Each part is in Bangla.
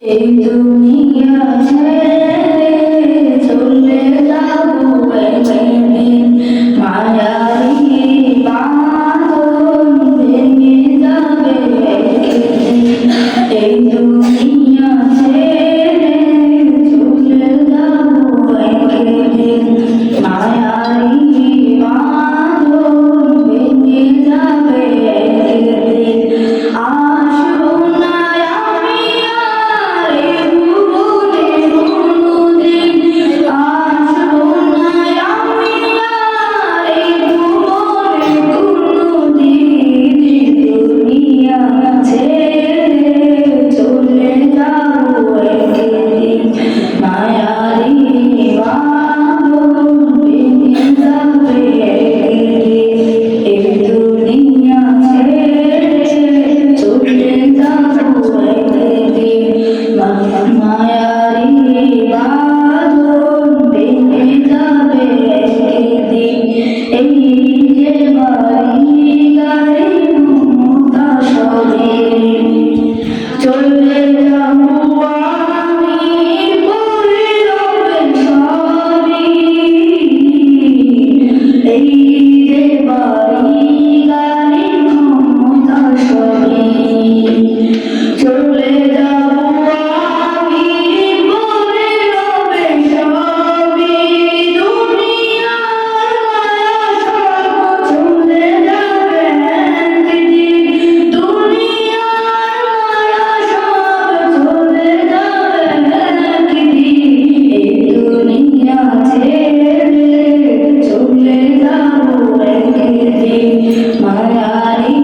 এই দুনিয়া ছেড়ে চলে যাবো একদিন, মায়ারি বাঁধন ভেঙে যাবে একদিন। এই দুনিয়া ছেড়ে চলে যাবো একদিন, মায়ারি বাঁধন ভেঙে যাবে একদিন। আসবো না আমি আর এই ভুবনে কোনোদিন, আসবো না আমি আর এই ভুবনে কোনোদিন। দুনিয়া ছেড়ে চলে যাবো একদিন, মায়ারি বাঁধন ভেঙে যাবে একদিন। এই দুনিয়া ছেড়ে চলে যাবো একদিন, মায়ারি বাঁধন ভেঙে যাবে একদিন। এই যে বাড়ি গাড়ি মমতা সবে চলে যাবো আমি, পড়ে রবে সবই। এই যে বাড়ি গাড়ি মমতা সবে চলে যাবো আমি, পড়ে রবে সবই। দুনিয়ার মায়া সব চলে যাবে একদিন, দুনিয়ার মায়া সব চলে যাবে একদিন। এই দুনিয়া ছেড়ে চলে যাবো একদিন, মায়ারি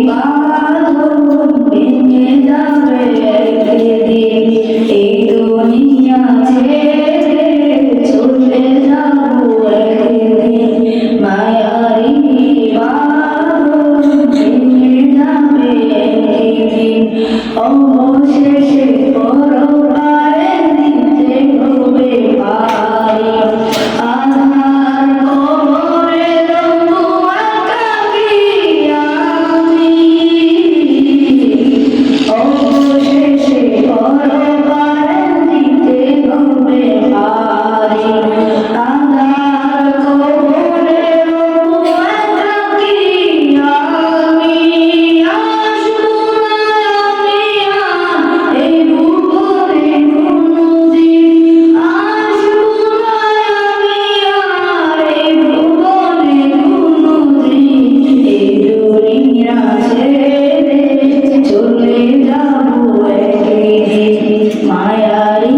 বাঁধন ভেঙে যাবে একদিন। এই দুনিয়া ছেড়ে চলে যাবো একদিন, মায়ারি বাঁধন ভেঙে যাবে একদিন। অবশেষে পরপারে দিতে হবে পারি, আধার কবরে রবো একাকী আমি। অবশেষে পরপারে দিতে হবে পারি, আধার কবরে রবো একাকী আমি। আসবো না আমি আর এই ভুবনে কোনোদিন, আসবো না আমি আর এই ভুবনে কোনোদিন। এই দুনিয়া ছেড়ে চলে যাবো একদিন, মায়ারি